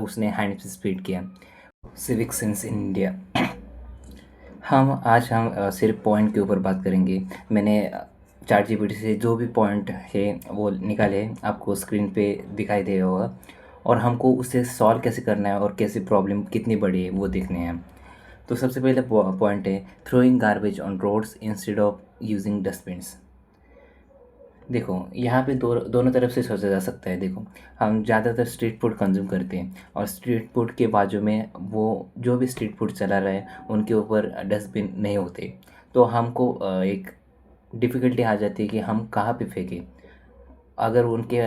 उसने हैंड से स्पीड किया। Civic sense in India. हम सिर्फ पॉइंट के ऊपर बात करेंगे। मैंने चैट जीपीटी से जो भी पॉइंट है वो निकाले, आपको स्क्रीन पे दिखाई दे होगा, और हमको उसे सॉल्व कैसे करना है और कैसे प्रॉब्लम कितनी बड़ी है वो देखने हैं। तो सबसे पहले पॉइंट है throwing garbage on roads instead of using dustbins. देखो, यहाँ पे दोनों तरफ से सोचा जा सकता है। देखो, हम ज़्यादातर स्ट्रीट फूड कंज्यूम करते हैं, और स्ट्रीट फूड के बाजू में वो जो भी स्ट्रीट फूड चला रहा है उनके ऊपर डस्टबिन नहीं होते। तो हमको एक डिफ़िकल्टी आ जाती है कि हम कहाँ पे फेंकें। अगर उनके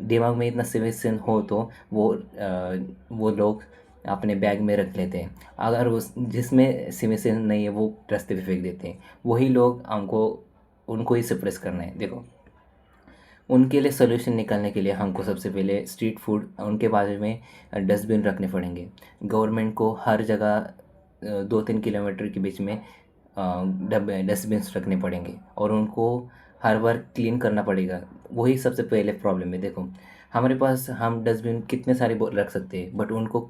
दिमाग में इतना सिविक हो तो वो लोग अपने बैग में रख लेते हैं। अगर उस जिसमें सिविक नहीं है वो रास्ते पे फेंक देते हैं। वही लोग हमको उनको ही सप्रेस करना है। देखो, उनके लिए सोल्यूशन निकालने के लिए हमको सबसे पहले स्ट्रीट फूड उनके बारे में डस्टबिन रखने पड़ेंगे। गवर्नमेंट को हर जगह 2-3 किलोमीटर के बीच में डस्टबिन्स रखने पड़ेंगे, और उनको हर बार क्लीन करना पड़ेगा। वही सबसे पहले प्रॉब्लम है। देखो, हमारे पास हम डस्टबिन कितने सारे रख सकते हैं, बट उनको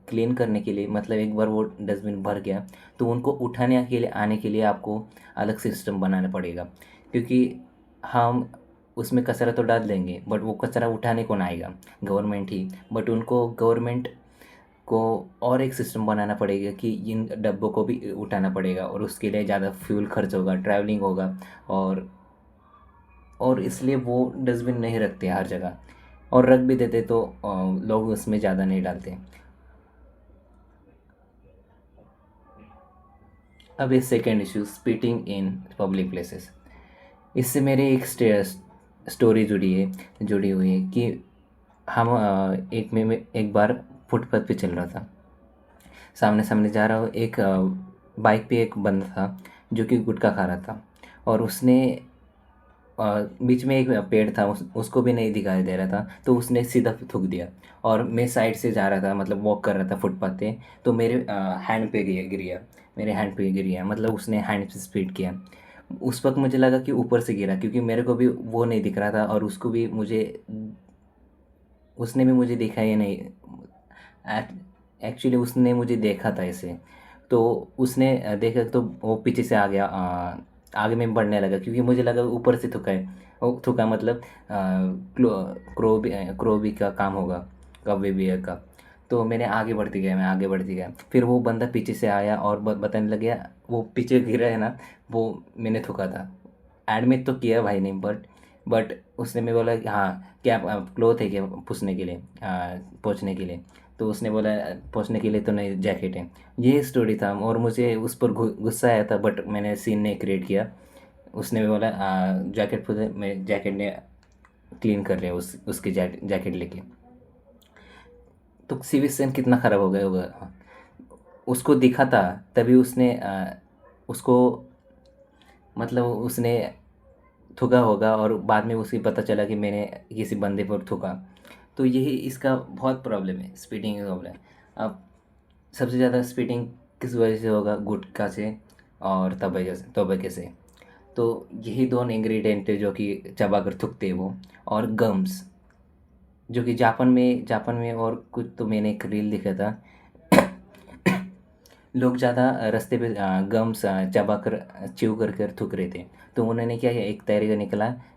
क्लीन करने के लिए, मतलब एक बार वो डस्टबिन भर गया तो उनको उठाने के लिए आने के लिए आपको अलग सिस्टम बनाना पड़ेगा। क्योंकि हम उसमें कचरा तो डाल देंगे, बट वो कचरा उठाने कौन आएगा? Government he. बट उनको गवर्नमेंट को और एक सिस्टम बनाना पड़ेगा कि इन डब्बों को भी उठाना पड़ेगा, और उसके लिए ज़्यादा फ्यूल खर्च होगा, ट्रैवलिंग होगा, और इसलिए वो डस्टबिन नहीं रखते हर जगह, और रख भी देते तो लोग उसमें ज़्यादा नहीं डालते। अब ये second issue, spitting in public places. इससे मेरे एक स्टोरी जुड़ी हुई है कि हम एक बार फुटपाथ पे चल रहा था। सामने सामने जा रहा हूँ, एक बाइक पे एक बंदा था जो कि गुटखा खा रहा था, और उसने बीच में एक पेड़ था, उसको भी नहीं दिखाई दे रहा था, तो उसने सीधा थूक दिया। और मैं साइड से जा रहा था, मतलब वॉक कर रहा था फुटपाथ पे, तो मेरे हैंड पे गिर गया। मेरे हैंड पे गिर गया, मतलब उसने हैंड से स्पीड किया। उस वक्त मुझे लगा कि ऊपर से गिरा, क्योंकि मेरे को भी वो नहीं दिख रहा था, और उसने भी मुझे देखा ही नहीं। एक्चुअली उसने मुझे देखा था ऐसे। तो उसने देखा तो वो पीछे से आ गया, आगे में बढ़ने लगा, क्योंकि मुझे लगा ऊपर से थूका है। वो थूका मतलब क्रो भी का काम होगा, कौवे भी का। तो मैं आगे बढ़ती गया। फिर वो बंदा पीछे से आया और बताने लग गया, वो पीछे गिरा है ना, वो मैंने थूका था। एडमिट तो किया भाई ने, बट उसने मैं बोला कि हाँ क्या क्लोथ है क्या पूछने के लिए, पहुँचने के लिए। तो उसने बोला पहुँचने के लिए तो नहीं, जैकेट है। ये स्टोरी था, और मुझे उस पर गुस्सा आया था, बट मैंने सीन नहीं क्रिएट किया। उसने भी बोला जैकेट पूछे, मैं जैकेट ने क्लीन कर लिया उसकी जैकेट लेके। तो सिविक सेंस कितना ख़राब हो गया होगा। उसको दिखा था, तभी उसने उसको, मतलब उसने थूका होगा, और बाद में उसे पता चला कि मैंने किसी बंदे पर थूका। तो यही इसका बहुत प्रॉब्लम है, स्पीडिंग का प्रॉब्लम। अब सबसे ज़्यादा स्पीडिंग किस वजह से होगा? गुटखा से और तंबाकू से। तो यही दोनों इंग्रेडिएंट है जो कि चबा कर थूकते हैं वो। और गम्स, जो कि जापान में, और कुछ तो मैंने एक रील देखा था। लोग ज़्यादा रास्ते पे गम्स चबा कर च्यू कर थूक रहे थे। तो उन्होंने क्या किया, एक तरीका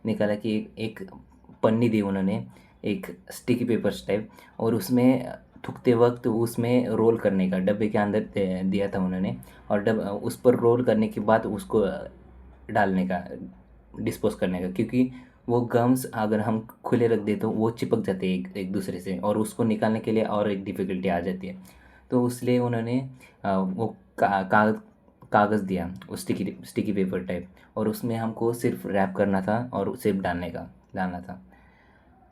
निकाला कि एक पन्नी दी उन्होंने, एक स्टिकी पेपर्स टाइप, और उसमें थूकते वक्त उसमें रोल करने का, डब्बे के अंदर दिया था उन्होंने। और उस पर रोल करने के बाद उसको डालने का, डिस्पोज करने का, क्योंकि वो गम्स अगर हम खुले रख दे तो वो चिपक जाते हैं एक दूसरे से, और उसको निकालने के लिए और एक डिफ़िकल्टी आ जाती है। तो इसलिए उन्होंने वो कागज़ दिया, वो स्टिकी पेपर टाइप, और उसमें हमको सिर्फ रैप करना था और सिर्फ डालना था।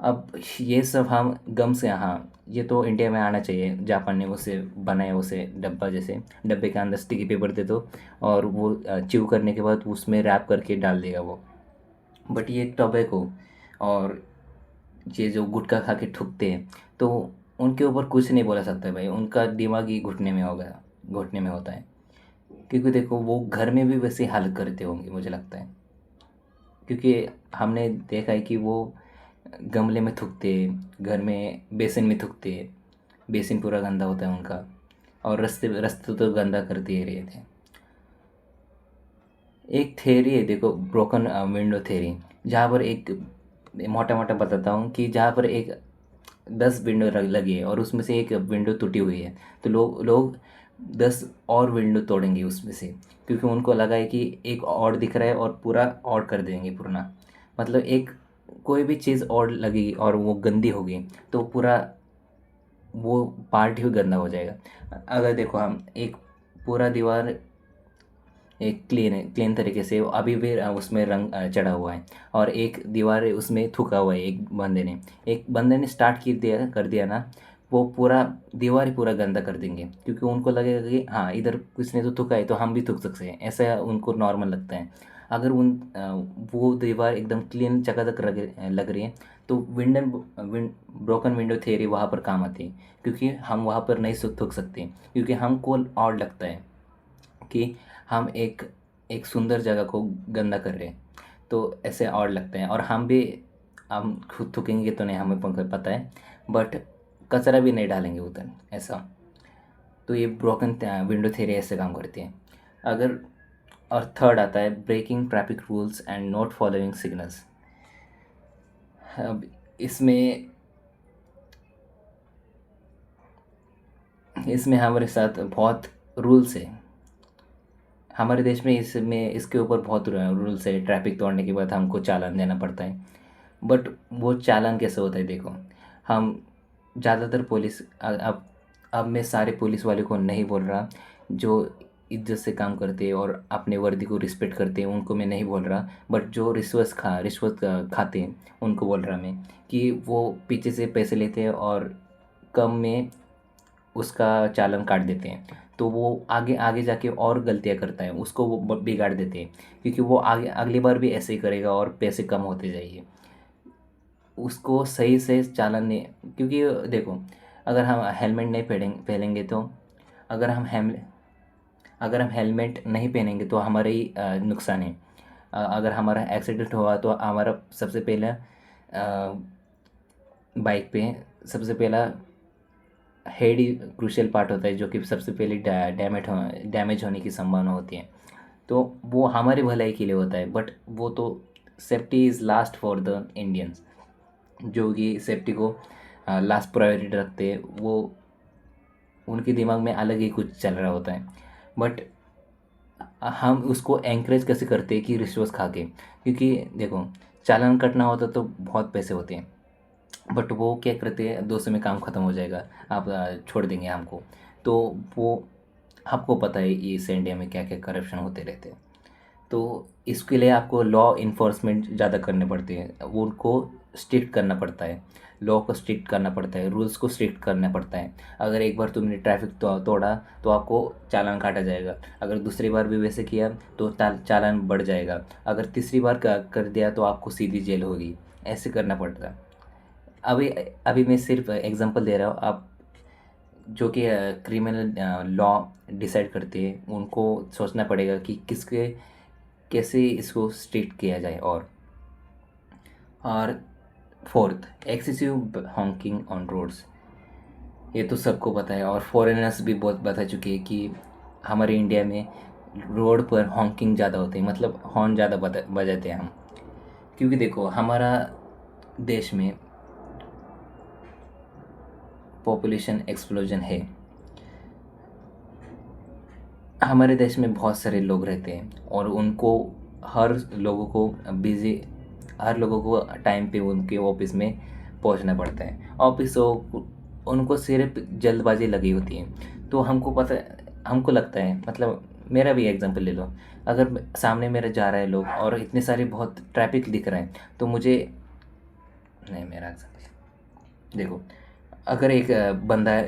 अब ये सब हम गम से, हाँ ये तो इंडिया में आना चाहिए। जापान ने उसे बनाया, उसे डब्बा जैसे, डब्बे के अंदर स्टिकी पेपर दे दो, और वो च्यू करने के बाद उसमें रैप करके डाल देगा वो। बट ये टोबैको और ये जो गुटखा खा के ठुकते हैं, तो उनके ऊपर कुछ नहीं बोला सकता भाई, उनका दिमाग ही घुटने में होता है। क्योंकि देखो, वो घर में भी वैसे हालत करते होंगे मुझे लगता है, क्योंकि हमने देखा है कि वो गमले में थूकते, घर में बेसिन में थूकते, बेसिन पूरा गंदा होता है उनका, और रास्ते रास्ते तो गंदा करते ही रहे थे। एक थेरी है देखो, ब्रोकन विंडो थेरी, जहाँ पर एक, मोटा मोटा बताता हूँ कि जहाँ पर एक 10 विंडो लगी है और उसमें से एक विंडो टूटी हुई है, तो लोग लोग 10 और विंडो तोड़ेंगे उसमें से, क्योंकि उनको लगा है कि एक और दिख रहा है और पूरा और कर देंगे पूरा। मतलब एक कोई भी चीज़ और लगेगी और वो गंदी होगी तो पूरा वो पार्ट ही गंदा हो जाएगा। अगर देखो हम एक पूरा दीवार एक क्लीन है, क्लीन तरीके से अभी भी उसमें रंग चढ़ा हुआ है, और एक दीवार है उसमें थूका हुआ है, एक बंदे ने स्टार्ट कर दिया ना, वो पूरा दीवार ही पूरा गंदा कर देंगे, क्योंकि उनको लगेगा कि हाँ इधर किसने तो थूका है तो हम भी थूक सकते हैं, ऐसा उनको नॉर्मल लगता है। अगर वो दीवार एकदम क्लीन चकाचक लग रही है तो ब्रोकन विंडो थ्योरी वहाँ पर काम आती है, क्योंकि हम वहाँ पर नहीं थूक सकते, क्योंकि हमको और लगता है कि हम एक एक सुंदर जगह को गंदा कर रहे हैं, तो ऐसे और लगता है। और हम खुद थूकेंगे तो नहीं, हमें पता है, बट कचरा भी नहीं डालेंगे उधर, ऐसा। तो ये ब्रोकन विंडो थ्योरी ऐसे काम करती है। अगर और थर्ड आता है breaking traffic rules and not following signals. अब इसमें इसमें हमारे साथ बहुत रूल्स है। हमारे देश में इसमें इसके ऊपर बहुत रूल्स है, ट्रैफिक तोड़ने के बाद हमको चालान देना पड़ता है। बट वो चालान कैसे होता है देखो, हम ज़्यादातर पुलिस अब मैं सारे पुलिस वाले को नहीं बोल रहा, जो इज्जत से काम करते हैं और अपने वर्दी को रिस्पेक्ट करते हैं उनको मैं नहीं बोल रहा, बट जो रिश्वत खाते हैं उनको बोल रहा मैं, कि वो पीछे से पैसे लेते हैं और कम में उसका चालान काट देते हैं, तो वो आगे आगे जाके और गलतियाँ करता है, उसको वो बिगाड़ देते हैं, क्योंकि वो आगे अगली बार भी ऐसे ही करेगा और पैसे कम होते जाएंगे। उसको सही से चालन नहीं, क्योंकि देखो, अगर हम हेलमेट नहीं पहनेंगे तो, अगर हम हेम अगर हम हेलमेट नहीं पहनेंगे तो हमारा ही नुकसान है। अगर हमारा एक्सीडेंट हुआ तो हमारा सबसे पहला बाइक पे सबसे पहला हेड ही क्रूशियल पार्ट होता है, जो कि सबसे पहले डैमेज होने की संभावना होती है। तो वो हमारी भलाई के लिए होता है, बट वो तो safety is last for the Indians, जो कि सेफ्टी को लास्ट प्रायोरिटी रखते हैं, वो उनके दिमाग में अलग ही कुछ चल रहा होता है। बट हम उसको एंकरेज कैसे करते हैं कि रिश्वत खा के, क्योंकि देखो, चालान कटना होता तो बहुत पैसे होते हैं, बट वो क्या करते हैं, 200 में काम ख़त्म हो जाएगा, आप छोड़ देंगे हमको। तो वो आपको पता है इस इंडिया में क्या क्या करप्शन होते रहते हैं। तो इसके लिए आपको लॉ इन्फोर्समेंट ज़्यादा करने पड़ते हैं, वो उनको स्ट्रिक्ट करना पड़ता है, लॉ को स्ट्रिक्ट करना पड़ता है, रूल्स को स्ट्रिक्ट करना पड़ता है। अगर एक बार तुमने ट्रैफिक तोड़ा तो आपको चालान काटा जाएगा, अगर दूसरी बार भी वैसे किया तो चालान बढ़ जाएगा, अगर तीसरी बार कर दिया तो आपको सीधी जेल होगी, ऐसे करना पड़ता है। अभी अभी मैं सिर्फ एग्जांपल दे रहा हूँ, आप जो कि क्रिमिनल लॉ डिसाइड करते हैं उनको सोचना पड़ेगा कि किसके कैसे इसको स्ट्रिक्ट किया जाए। और fourth, excessive hawking on roads. ये तो सबको पता है, और फॉरेनर्स भी बहुत बता चुके हैं कि हमारे इंडिया में रोड पर हॉकिंग ज़्यादा होते हैं, मतलब हॉर्न ज़्यादा बजाते हैं हम। क्योंकि देखो, हमारा देश में पॉपुलेशन एक्सप्लोजन है, हमारे देश में बहुत सारे लोग रहते हैं और उनको हर लोगों को बिज़ी हर लोगों को टाइम पे उनके ऑफिस में पहुंचना पड़ता है। ऑफिस हो, उनको सिर्फ जल्दबाजी लगी होती है, तो हमको लगता है, मतलब मेरा भी एग्जांपल ले लो, अगर सामने मेरे जा रहे हैं लोग और इतने सारे बहुत ट्रैफिक दिख रहे हैं तो मुझे, नहीं मेरा एग्जांपल देखो, अगर एक बंदा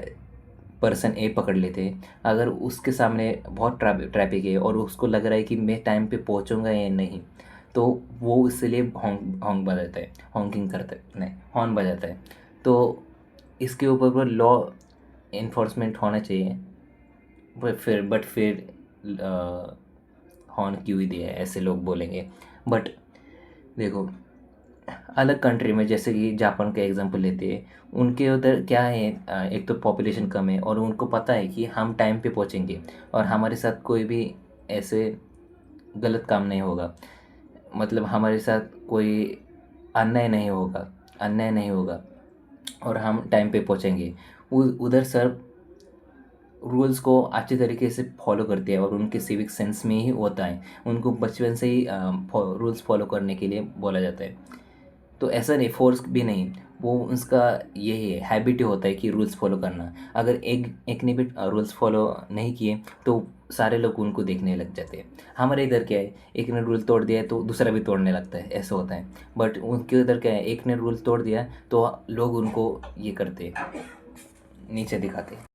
पर्सन ए पकड़ लेते, अगर उसके सामने बहुत ट्रैफिक है और उसको लग रहा है कि मैं टाइम पे पहुंचूंगा या नहीं, तो वो इसलिए हॉन्ग हॉन्ग बजाता है, हॉन्किंग करता है, नहीं हॉर्न बजाता है। तो इसके ऊपर पर लॉ इन्फोर्समेंट होना चाहिए, बट फिर हॉर्न क्यों ही दिया है, ऐसे लोग बोलेंगे। बट देखो, अलग कंट्री में, जैसे कि जापान का एग्जांपल लेते हैं, उनके उधर क्या है, एक तो पॉपुलेशन कम है और उनको पता है कि हम टाइम पे पहुंचेंगे और हमारे साथ कोई भी ऐसे गलत काम नहीं होगा, मतलब हमारे साथ कोई अन्याय नहीं होगा और हम टाइम पे पहुंचेंगे। उधर सर रूल्स को अच्छी तरीके से फॉलो करते हैं और उनके सिविक सेंस में ही होता है, उनको बचपन से ही रूल्स फॉलो करने के लिए बोला जाता है। तो ऐसा नहीं, फोर्स भी नहीं, वो उसका यही है, हैबिट ही होता है कि रूल्स फॉलो करना। अगर एक एक ने भी रूल्स फॉलो नहीं किए तो सारे लोग उनको देखने लग जाते हैं। हमारे इधर क्या है, एक ने रूल तोड़ दिया है तो दूसरा भी तोड़ने लगता है, ऐसा होता है। बट उनके उधर क्या है, एक ने रूल तोड़ दिया तो लोग उनको ये करते हैं, नीचे दिखाते हैं।